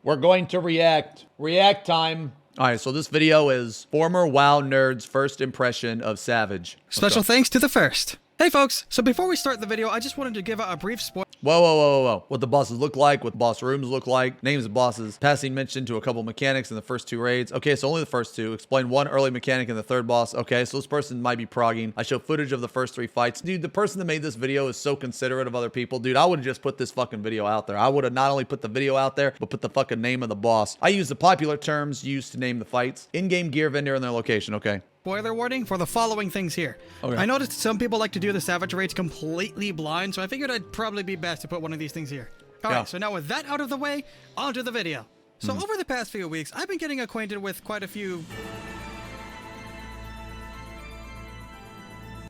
We're going to react. React time. All right, so this video is former WoW nerd's first impression of Savage. Special thanks to the first. Hey folks, so before we start the video, I just wanted to give out a brief spoiler. Whoa. What the bosses look like, what the boss rooms look like, names of bosses, passing mention to a couple mechanics in the first 2 raids. Okay, so only the first 2. Explain 1 early mechanic in the 3rd boss. Okay, so this person might be progging. I show footage of the first 3 fights. Dude, the person that made this video is so considerate of other people. Dude, I would have just put this fucking video out there. I would have not only put the video out there, but put the fucking name of the boss. I use the popular terms used to name the fights. In-game gear vendor and their location, okay. Spoiler warning for the following things here. Okay. I noticed some people like to do the Savage raids completely blind, so I figured I'd probably be best to put one of these things here. Alright, so now with that out of the way, onto the video. So over the past few weeks, I've been getting acquainted with quite a few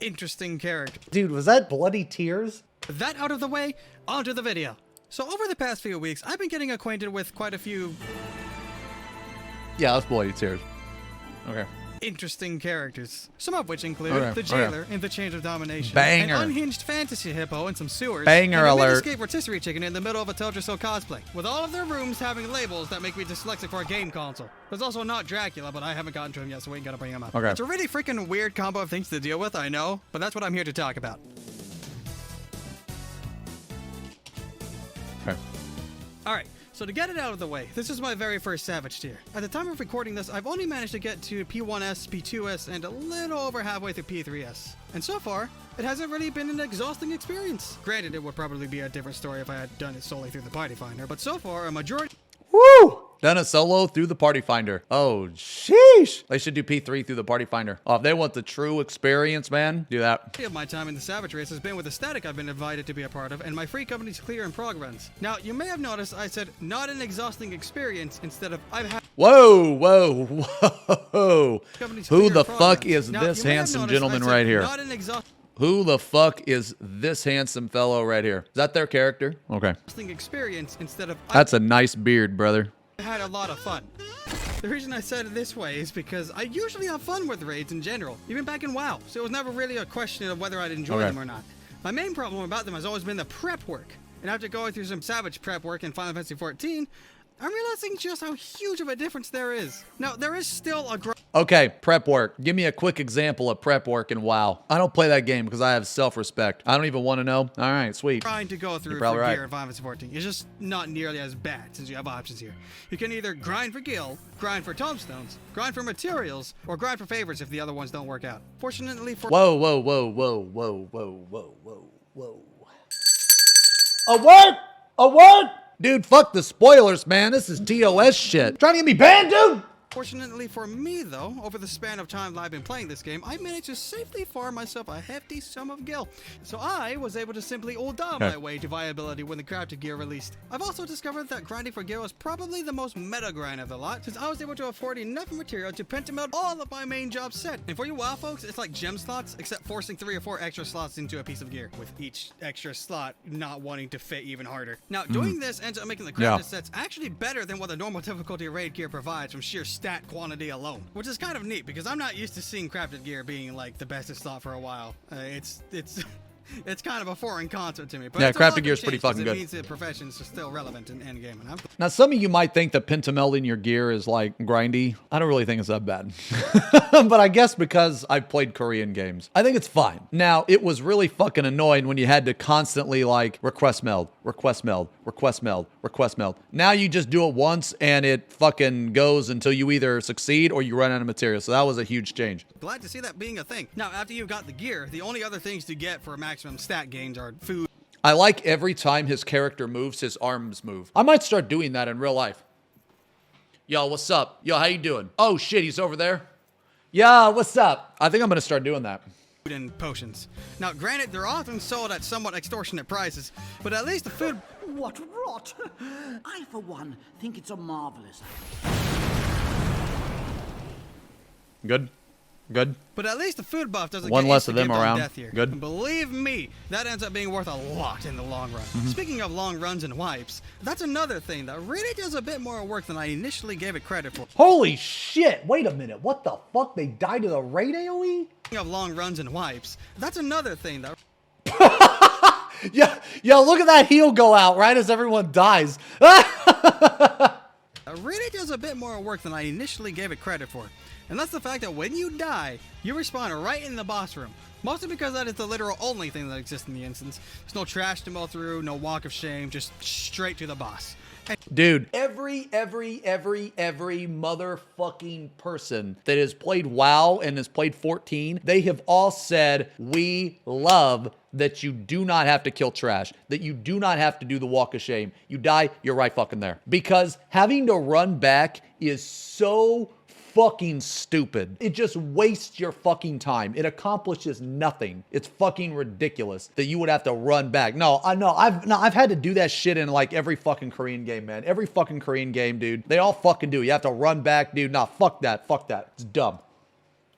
interesting characters. Dude, was that bloody tears? With that out of the way, onto the video. So over the past few weeks, I've been getting acquainted with quite a few... Yeah, that's bloody tears. Okay. Interesting characters, some of which include the jailer in the Change of Domination, Banger. an unhinged fantasy hippo in some sewers, Banger and a alert. mid-escape rotisserie chicken in the middle of a Told You So cosplay, with all of their rooms having labels that make me dyslexic for a game console. There's also not Dracula, but I haven't gotten to him yet, so we ain't gotta bring him up. Okay. It's a really freaking weird combo of things to deal with, I know, but that's what I'm here to talk about. Okay. Alright. So to get it out of the way, this is my very first Savage tier. At the time of recording this, I've only managed to get to P1S, P2S, and a little over halfway through P3S. And so far, it hasn't really been an exhausting experience. Granted, it would probably be a different story if I had done it solely through the Party Finder, but so far, a majority... Woo! Done a solo through the Party Finder. Oh, sheesh. They should do P3 through the Party Finder. Oh, if they want the true experience, man, do that. of my time in the Savage race has been with the static I've been invited to be a part of, and my free company's clear and prog runs. Now, you may have noticed I said not an exhausting experience instead of I've had... Whoa. Who the fuck is Now, this you may have handsome noticed gentleman I said right here? Not an exhausting Who the fuck is this handsome fellow right here? Is that their character? Okay. experience instead of That's a nice beard, brother. I had a lot of fun. The reason I said it this way is because I usually have fun with raids in general, even back in WoW, so it was never really a question of whether I'd enjoy them or not. My main problem about them has always been the prep work, and after going through some Savage prep work in Final Fantasy XIV, I'm realizing just how huge of a difference there is. Now, there is still a Okay, prep work. Give me a quick example of prep work in WoW. I don't play that game because I have self-respect. I don't even want to know. All right, sweet. Trying to go through for gear in Final Fantasy XIV. It's just not nearly as bad since you have options here. You can either grind for gil, grind for tombstones, grind for materials, or grind for favors if the other ones don't work out. Fortunately for— Whoa. A word? Dude, fuck the spoilers, man. This is TOS shit. Trying to get me banned, dude? Fortunately for me, though, over the span of time that I've been playing this game, I managed to safely farm myself a hefty sum of gil. So I was able to simply ulda my way to viability when the crafted gear released. I've also discovered that grinding for gil is probably the most meta grind of the lot, since I was able to afford enough material to pentameld all of my main job set. And for you WoW folks, it's like gem slots, except forcing 3 or 4 extra slots into a piece of gear, with each extra slot not wanting to fit even harder. Now, doing this ends up making the crafted sets actually better than what the normal difficulty raid gear provides from sheer stat quantity alone, which is kind of neat because I'm not used to seeing crafted gear being like the bestest slot for a while. It's kind of a foreign concept to me. But yeah, crafted gear is pretty fucking good. It means that professions are still relevant in endgame. Now, some of you might think that pentamelding your gear is like grindy. I don't really think it's that bad. But I guess because I've played Korean games, I think it's fine. Now, it was really fucking annoying when you had to constantly like request meld. Now you just do it once and it fucking goes until you either succeed or you run out of material. So that was a huge change. Glad to see that being a thing. Now, after you've got the gear, the only other things to get for maximum stat gains are food. I like every time his character moves, his arms move. I might start doing that in real life. Yo, what's up? Yo, how you doing? Oh shit, he's over there. Yo, what's up? I think I'm gonna start doing that. And potions. Now, granted, they're often sold at somewhat extortionate prices, but at least the food— What rot! I, for one, think it's a marvelous— Good. Good. But at least the food buff doesn't One get less of them around. death here. Good. And believe me, that ends up being worth a lot in the long run. Speaking of long runs and wipes, that's another thing that really does a bit more work than I initially gave it credit for. Holy shit! Wait a minute. What the fuck? They died to the raid AoE? Speaking of long runs and wipes, that's another thing that— Yeah, yo, look at that heal go out right as everyone dies. does a bit more work than I initially gave it credit for. And that's the fact that when you die, you respawn right in the boss room. Mostly because that is the literal only thing that exists in the instance. There's no trash to mow through, no walk of shame, just straight to the boss. Dude, every motherfucking person that has played WoW and has played 14, they have all said, we love that you do not have to kill trash, that you do not have to do the walk of shame. You die, you're right fucking there. Because having to run back is so fucking stupid. It just wastes your fucking time. It accomplishes nothing. It's fucking ridiculous that you would have to run back. I've had to do that shit in like every fucking Korean game, man. Every fucking Korean game, dude. They all fucking do. You have to run back, dude. Nah, fuck that. Fuck that. It's dumb.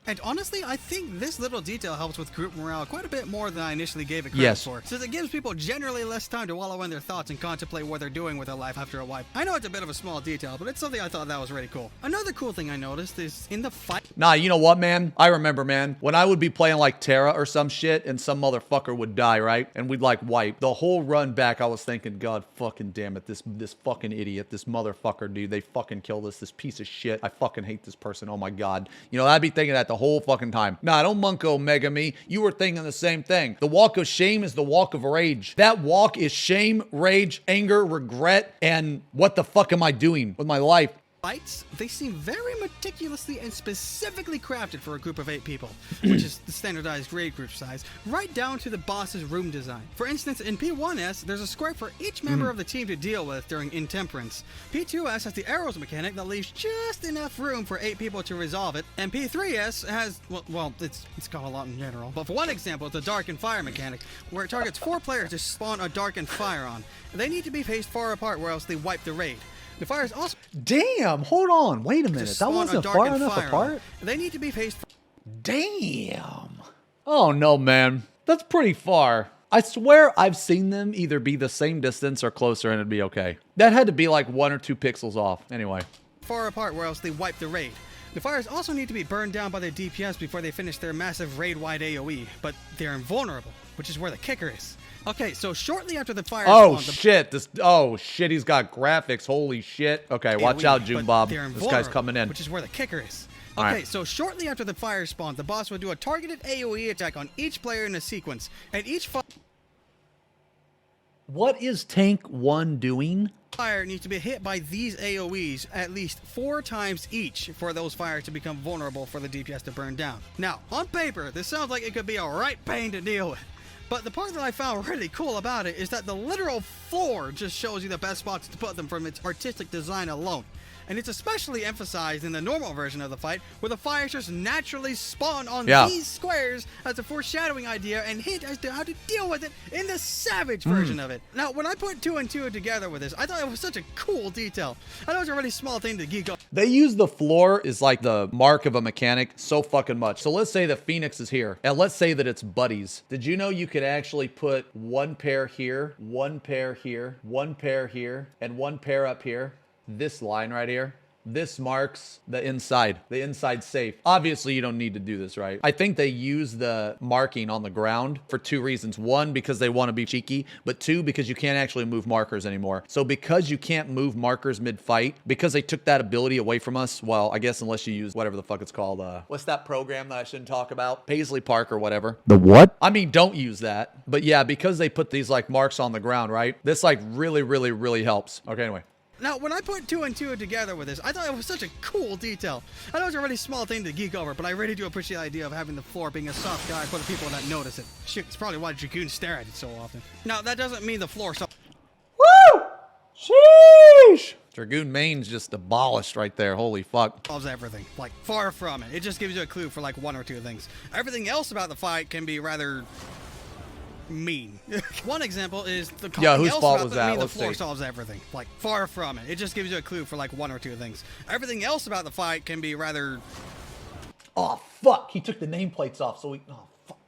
And honestly, I think this little detail helps with group morale quite a bit more than I initially gave it credit for, since it gives people generally less time to wallow in their thoughts and contemplate what they're doing with their life after a wipe. I know it's a bit of a small detail, but it's something I thought that was really cool. Another cool thing I noticed is in the fight. Nah, you know what, man? I remember, man, when I would be playing like Tera or some shit and some motherfucker would die, right? And we'd like wipe. The whole run back, I was thinking, God fucking damn it, this fucking idiot, this motherfucker, dude, they fucking killed us, this piece of shit. I fucking hate this person. Oh my God. You know, I'd be thinking that the whole fucking time. Nah, don't Munko Omega me. You were thinking the same thing. The walk of shame is the walk of rage. That walk is shame, rage, anger, regret, and what the fuck am I doing with my life? Fights, they seem very meticulously and specifically crafted for a group of 8 people, which is the standardized raid group size, right down to the boss's room design. For instance, in P1S, there's a square for each member of the team to deal with during Intemperance. P2S has the arrows mechanic that leaves just enough room for 8 people to resolve it, and P3S has, well, it's got a lot in general, but for one example, it's a Dark and Fire mechanic, where it targets 4 players to spawn a Dark and Fire on. They need to be faced far apart or else they wipe the raid. The fires also... Damn, hold on. Wait a minute. That wasn't far enough apart? They need to be faced... Damn. Oh, no, man. That's pretty far. I swear I've seen them either be the same distance or closer and it'd be okay. That had to be like 1 or 2 pixels off. Anyway. Far apart or else they wipe the raid. The fires also need to be burned down by their DPS before they finish their massive raid-wide AoE, but they're invulnerable, which is where the kicker is. Okay, so shortly after the fire shit, he's got graphics. Holy shit. Okay, watch out, June Bob. This guy's coming in. Which is where the kicker is. Okay, so shortly after the fire spawn, the boss will do a targeted AoE attack on each player in a sequence, and each what is Tank 1 doing? Fire needs to be hit by these AoEs at least 4 times each for those fires to become vulnerable for the DPS to burn down. Now, on paper, this sounds like it could be a right pain to deal with. But the part that I found really cool about it is that the literal floor just shows you the best spots to put them from its artistic design alone. And it's especially emphasized in the normal version of the fight, where the fires just naturally spawn on these squares as a foreshadowing idea and hint as to how to deal with it in the Savage version of it. Now, when I put 2 and 2 together with this, I thought it was such a cool detail. I know it's a really small thing to geek up. They use the floor as like the mark of a mechanic so fucking much. So let's say that Phoenix is here, and let's say that it's buddies. Did you know you could actually put 1 pair here, 1 pair here, 1 pair here, and 1 pair up here? This line right here, this marks the inside safe. Obviously, you don't need to do this, right? I think they use the marking on the ground for 2 reasons. 1, because they want to be cheeky, but 2, because you can't actually move markers anymore. So because you can't move markers mid-fight, because they took that ability away from us, well, I guess unless you use whatever the fuck it's called. What's that program that I shouldn't talk about? Paisley Park or whatever. The what? I mean, don't use that. But yeah, because they put these like marks on the ground, right? This like really helps. Okay, anyway. Now, when I put 2 and 2 together with this, I thought it was such a cool detail. I know it's a really small thing to geek over, but I really do appreciate the idea of having the floor being a soft guide for the people that notice it. Shit, it's probably why Dragoons stare at it so often. Now, that doesn't mean the floor... Woo! Sheesh! Dragoon main's just demolished right there. Holy fuck. Solves everything. Like, far from it. It just gives you a clue for like 1 or 2 things. Everything else about the fight can be rather... mean. One example is the whose fault was that? The floor solves everything. Like, far from it. It just gives you a clue for like 1 or 2 things. Everything else about the fight can be rather... Oh, fuck. He took the nameplates off, so we... Oh, fuck.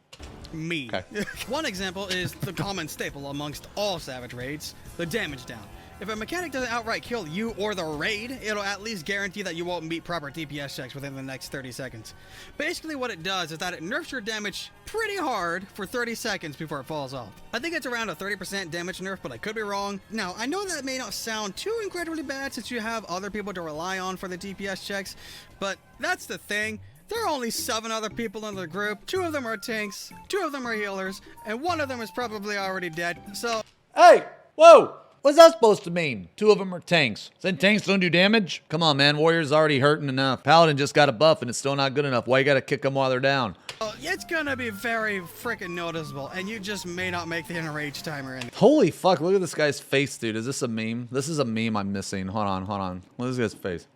Mean. Okay. One example is the common staple amongst all Savage raids, the damage down. If a mechanic doesn't outright kill you or the raid, it'll at least guarantee that you won't meet proper DPS checks within the next 30 seconds. Basically what it does is that it nerfs your damage pretty hard for 30 seconds before it falls off. I think it's around a 30% damage nerf, but I could be wrong. Now, I know that may not sound too incredibly bad since you have other people to rely on for the DPS checks, but that's the thing. There are only 7 other people in the group. 2 of them are tanks, 2 of them are healers, and 1 of them is probably already dead. So, Hey, whoa! What's that supposed to mean? 2 of them are tanks. Saying tanks don't do damage? Come on, man. Warrior's already hurting enough. Paladin just got a buff and it's still not good enough. Why you gotta kick them while they're down? it's gonna be very freaking noticeable, and you just may not make the enrage timer in. Holy fuck, look at this guy's face, dude. Is this a meme? This is a meme I'm missing. Hold on. Look at this guy's face.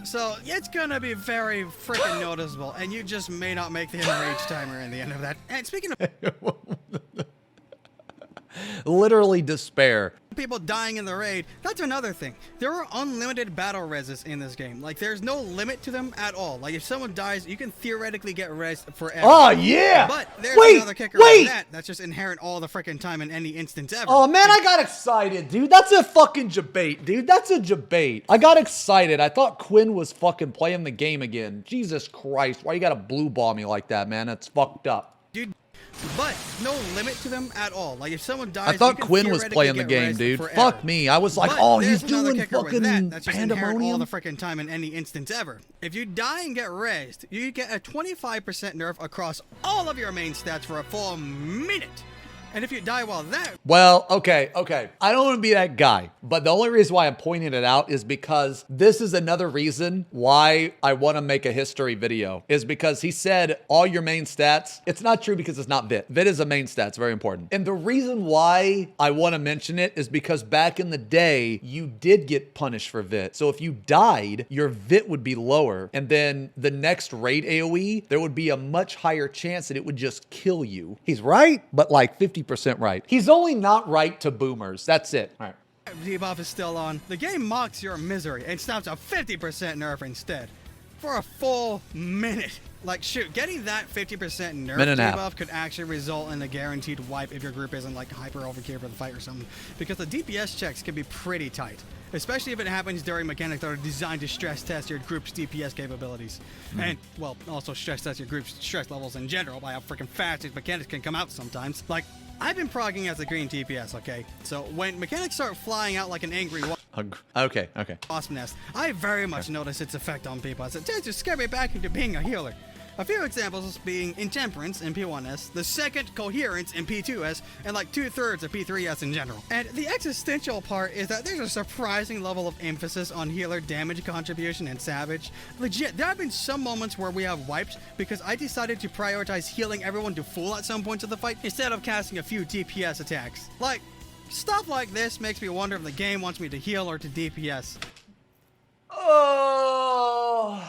So it's gonna be very freaking noticeable, and you just may not make the enrage timer in the end of that. And speaking of Literally despair. people dying in the raid, that's another thing. There are unlimited battle reses in this game. Like, there's no limit to them at all. Like, if someone dies, you can theoretically get res forever. Oh, yeah! But there's another kicker on that. That's just inherent all the freaking time in any instance ever. Oh, man, I got excited, dude. That's a fucking debate, dude. That's a debate. I got excited. I thought Quinn was fucking playing the game again. Jesus Christ. Why you gotta blue ball me like that, man? That's fucked up. Dude. But no limit to them at all. Like, if someone dies, I thought Quinn was playing the game, dude. Forever. Fuck me. I was like, but oh, he's another doing kicker with fucking that's just inherent all the pandemonium. freaking time in any instance ever. If you die and get raised, you get a 25% nerf across all of your main stats for a full minute. And if you die while that... Well, okay. I don't want to be that guy, but the only reason why I'm pointing it out is because this is another reason why I want to make a history video, is because he said all your main stats. It's not true because it's not VIT. VIT is a main stat. It's very important. And the reason why I want to mention it is because back in the day, you did get punished for VIT. So if you died, your VIT would be lower. And then the next raid AoE, there would be a much higher chance that it would just kill you. He's right, but like 50% right. He's only not right to boomers. That's it. All right. debuff is still on, the game mocks your misery and snaps a 50% nerf instead. For a full minute. Like, shoot, getting that 50% nerf debuff could actually result in a guaranteed wipe if your group isn't, like, hyper overgeared for the fight or something. Because the DPS checks can be pretty tight. Especially if it happens during mechanics that are designed to stress test your group's DPS capabilities. And, well, also stress test your group's stress levels in general by how freaking fast these mechanics can come out sometimes. Like, I've been progging as a green DPS, okay? So when mechanics start flying out like an angry Okay. wasp nest, I very much notice its effect on people as it tends to scare me back into being a healer. A few examples being Intemperance in P1S, the second Coherence in P2S, and like 2/3 of P3S in general. And the existential part is that there's a surprising level of emphasis on healer damage contribution in Savage. Legit, there have been some moments where we have wiped because I decided to prioritize healing everyone to full at some points of the fight instead of casting a few DPS attacks. Like, stuff like this makes me wonder if the game wants me to heal or to DPS. Oh...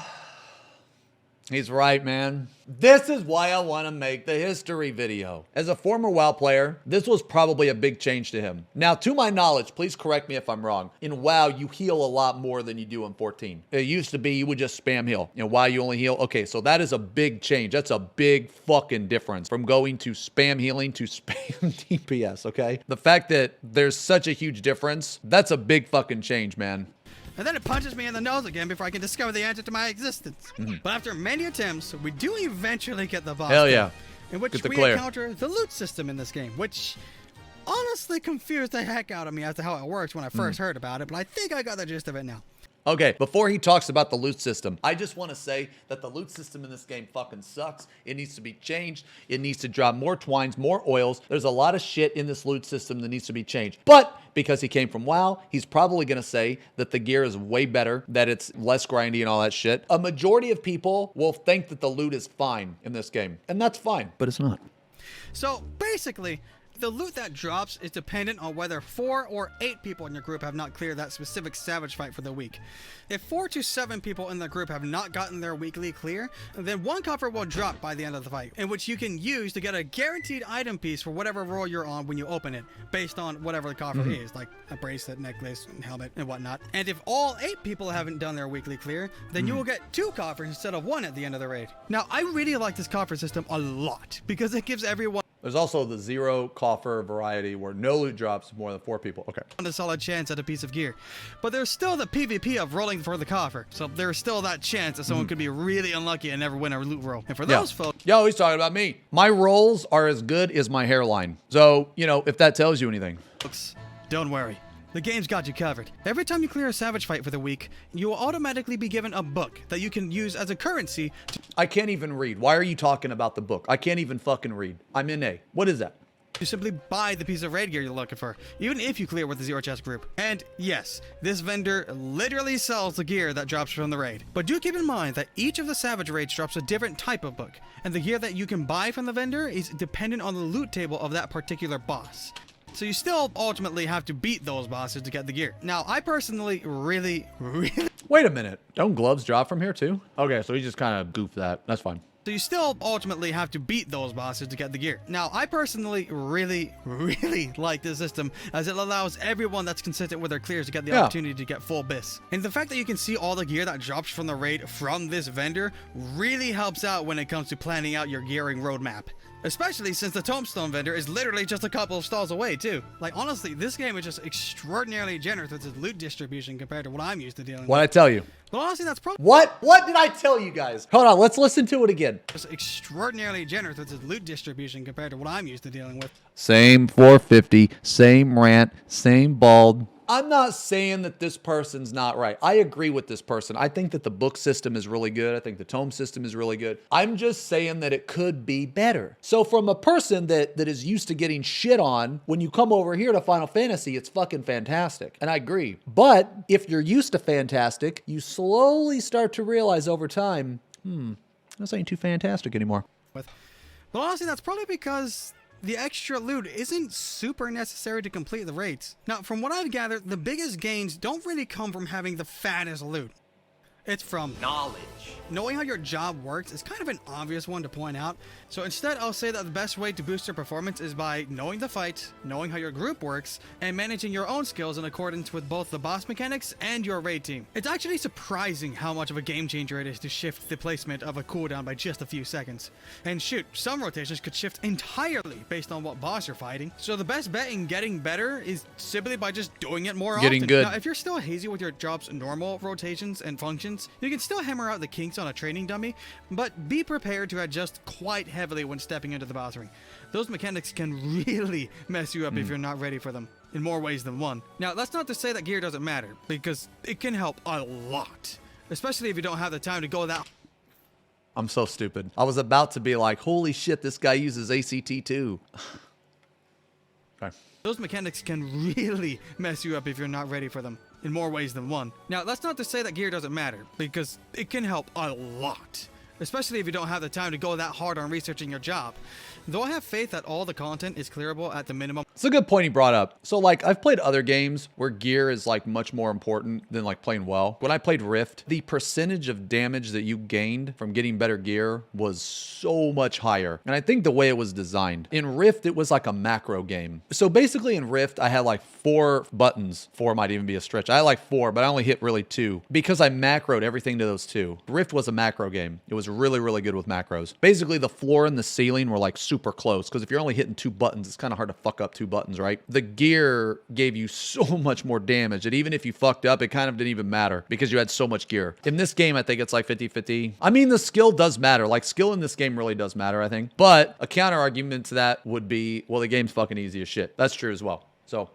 He's right, man. This is why I want to make the history video. As a former WoW player, this was probably a big change to him. Now, to my knowledge, please correct me if I'm wrong. In WoW, you heal a lot more than you do in 14. It used to be you would just spam heal. You know, WoW, you only heal. Okay, so that is a big change. That's a big fucking difference from going to spam healing to spam DPS, okay? The fact that there's such a huge difference, that's a big fucking change, man. And then it punches me in the nose again before I can discover the answer to my existence. But after many attempts, we do eventually get the boss. Hell yeah. In which we encounter the loot system in this game, which honestly confused the heck out of me as to how it works when I first heard about it, but I think I got the gist of it now. Okay, before he talks about the loot system, I just want to say that the loot system in this game fucking sucks. It needs to be changed. It needs to drop more twines, more oils. There's a lot of shit in this loot system that needs to be changed. But because he came from WoW, he's probably going to say that the gear is way better, that it's less grindy and all that shit. A majority of people will think that the loot is fine in this game, and that's fine, but it's not. So basically, the loot that drops is dependent on whether 4 or 8 people in your group have not cleared that specific Savage fight for the week. If 4 to 7 people in the group have not gotten their weekly clear, then one coffer will drop by the end of the fight, in which you can use to get a guaranteed item piece for whatever role you're on when you open it, based on whatever the coffer is, like a bracelet, necklace, helmet, and whatnot. And if all 8 people haven't done their weekly clear, then you will get 2 coffers instead of 1 at the end of the raid. Now, I really like this coffer system a lot, because it gives everyone... There's also the 0 coffer variety where no loot drops more than 4 people. Okay. A solid chance at a piece of gear. But there's still the PvP of rolling for the coffer. So there's still that chance that someone could be really unlucky and never win a loot roll. And for those folks, Yo, he's talking about me. My rolls are as good as my hairline. So, you know, if that tells you anything. don't worry. The game's got you covered. Every time you clear a savage fight for the week, you will automatically be given a book that you can use as a currency. I can't even read. Why are you talking about the book? I can't even fucking read. I'm in A. What is that? You simply buy the piece of raid gear you're looking for, even if you clear with the zero chest group. And yes, this vendor literally sells the gear that drops from the raid. But do keep in mind that each of the savage raids drops a different type of book, and the gear that you can buy from the vendor is dependent on the loot table of that particular boss. So you still ultimately have to beat those bosses to get the gear. Now, I personally really... Wait a minute. Don't gloves drop from here too? Okay, so he just kind of goofed that. That's fine. So you still ultimately have to beat those bosses to get the gear. Now, I personally really like this system, as it allows everyone that's consistent with their clears to get the opportunity to get full bis. And the fact that you can see all the gear that drops from the raid from this vendor really helps out when it comes to planning out your gearing roadmap. Especially since the tombstone vendor is literally just a couple of stalls away too. Like, honestly, this game is just extraordinarily generous with its loot distribution compared to what I'm used to dealing with. What'd I tell you? But honestly, that's probably... What did I tell you guys? Hold on, let's listen to it again. Just extraordinarily generous with its loot distribution compared to what I'm used to dealing with. Same 450, same rant, same bald. I'm not saying that this person's not right. I agree with this person. I think that the book system is really good. I think the tome system is really good. I'm just saying that it could be better. So from a person that is used to getting shit on, when you come over here to Final Fantasy, it's fucking fantastic. And I agree. But if you're used to fantastic, you slowly start to realize over time, this ain't too fantastic anymore. But honestly, that's probably because the extra loot isn't super necessary to complete the raids. Now, from what I've gathered, the biggest gains don't really come from having the fattest loot. It's from knowledge. Knowing how your job works is kind of an obvious one to point out, so instead I'll say that the best way to boost your performance is by knowing the fight, knowing how your group works, and managing your own skills in accordance with both the boss mechanics and your raid team. It's actually surprising how much of a game changer it is to shift the placement of a cooldown by just a few seconds. And shoot, some rotations could shift entirely based on what boss you're fighting, so the best bet in getting better is simply by just doing it more often. Getting good. Now, if you're still hazy with your job's normal rotations and functions, you can still hammer out the kinks on a training dummy, but be prepared to adjust quite heavily when stepping into the boss ring. Those mechanics can really mess you up if you're not ready for them, in more ways than one. Now, that's not to say that gear doesn't matter, because it can help a lot, especially if you don't have the time to go that... I'm so stupid. I was about to be like, holy shit, this guy uses ACT too. Okay. Those mechanics can really mess you up if you're not ready for them, in more ways than one. Now, that's not to say that gear doesn't matter, because it can help a lot, especially if you don't have the time to go that hard on researching your job. Though I have faith that all the content is clearable at the minimum. It's a good point he brought up. So like I've played other games where gear is like much more important than like playing WoW. When I played Rift, the percentage of damage that you gained from getting better gear was so much higher. And I think the way it was designed. In Rift, it was like a macro game. So basically in Rift, I had like 4 buttons. 4 might even be a stretch. I had like 4, but I only hit really 2 because I macroed everything to those 2. Rift was a macro game. It was really good with macros. Basically the floor and the ceiling were like super close, because if you're only hitting 2 buttons, it's kind of hard to fuck up 2 buttons, right? The gear gave you so much more damage that even if you fucked up, it kind of didn't even matter because you had so much gear. In this game, I think it's like 50-50. I mean, the skill does matter. Like, skill in this game really does matter, I think. But a counter argument to that would be, well, the game's fucking easy as shit. That's true as well. So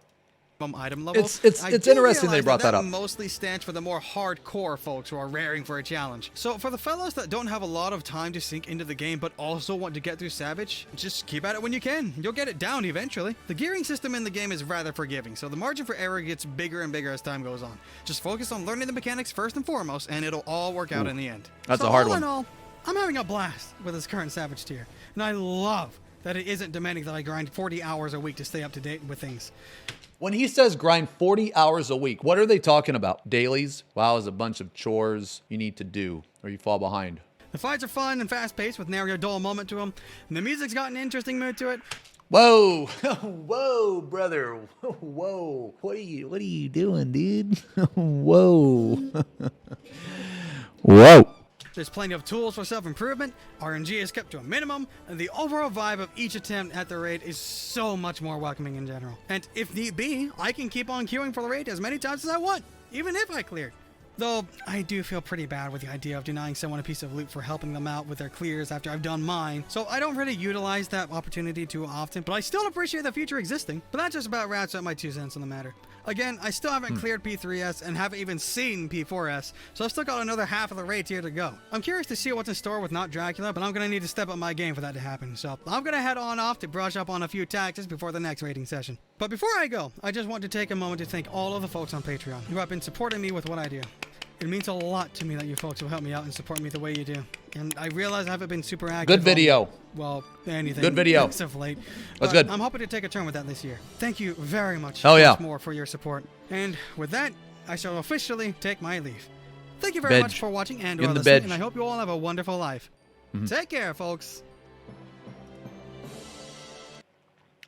item level. It's interesting they brought that up. Mostly stands for the more hardcore folks who are raring for a challenge. So for the fellows that don't have a lot of time to sink into the game but also want to get through Savage, just keep at it when you can. You'll get it down eventually. The gearing system in the game is rather forgiving, so the margin for error gets bigger and bigger as time goes on. Just focus on learning the mechanics first and foremost, and it'll all work out in the end. That's a hard one. All in all, I'm having a blast with this current Savage tier, and I love that it isn't demanding that I grind 40 hours a week to stay up to date with things. When he says grind 40 hours a week, what are they talking about? Dailies? WoW is a bunch of chores you need to do or you fall behind. The fights are fun and fast-paced with nary a dull moment to them, and the music's got an interesting mood to it. Whoa, whoa, brother, whoa, what are you doing, dude? Whoa, whoa. there's plenty of tools for self-improvement, RNG is kept to a minimum, and the overall vibe of each attempt at the raid is so much more welcoming in general. And if need be, I can keep on queuing for the raid as many times as I want, even if I cleared. Though, I do feel pretty bad with the idea of denying someone a piece of loot for helping them out with their clears after I've done mine, so I don't really utilize that opportunity too often, but I still appreciate the feature existing. But that just about wraps up my 2 cents on the matter. Again, I still haven't cleared P3S and haven't even seen P4S, so I've still got another half of the raid tier to go. I'm curious to see what's in store with Not Dracula, but I'm going to need to step up my game for that to happen, so I'm going to head on off to brush up on a few taxes before the next raiding session. But before I go, I just want to take a moment to thank all of the folks on Patreon who have been supporting me with what I do. It means a lot to me that you folks will help me out and support me the way you do. And I realize I haven't been super active. Good video. Well, anything. Good video. As of late. That's But good. I'm hoping to take a turn with that this year. Thank you very much Hell yeah. once more for your support. And with that, I shall officially take my leave. Thank you very much for watching and or listening, and I hope you all have a wonderful life. Take care, folks.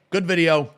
Good video.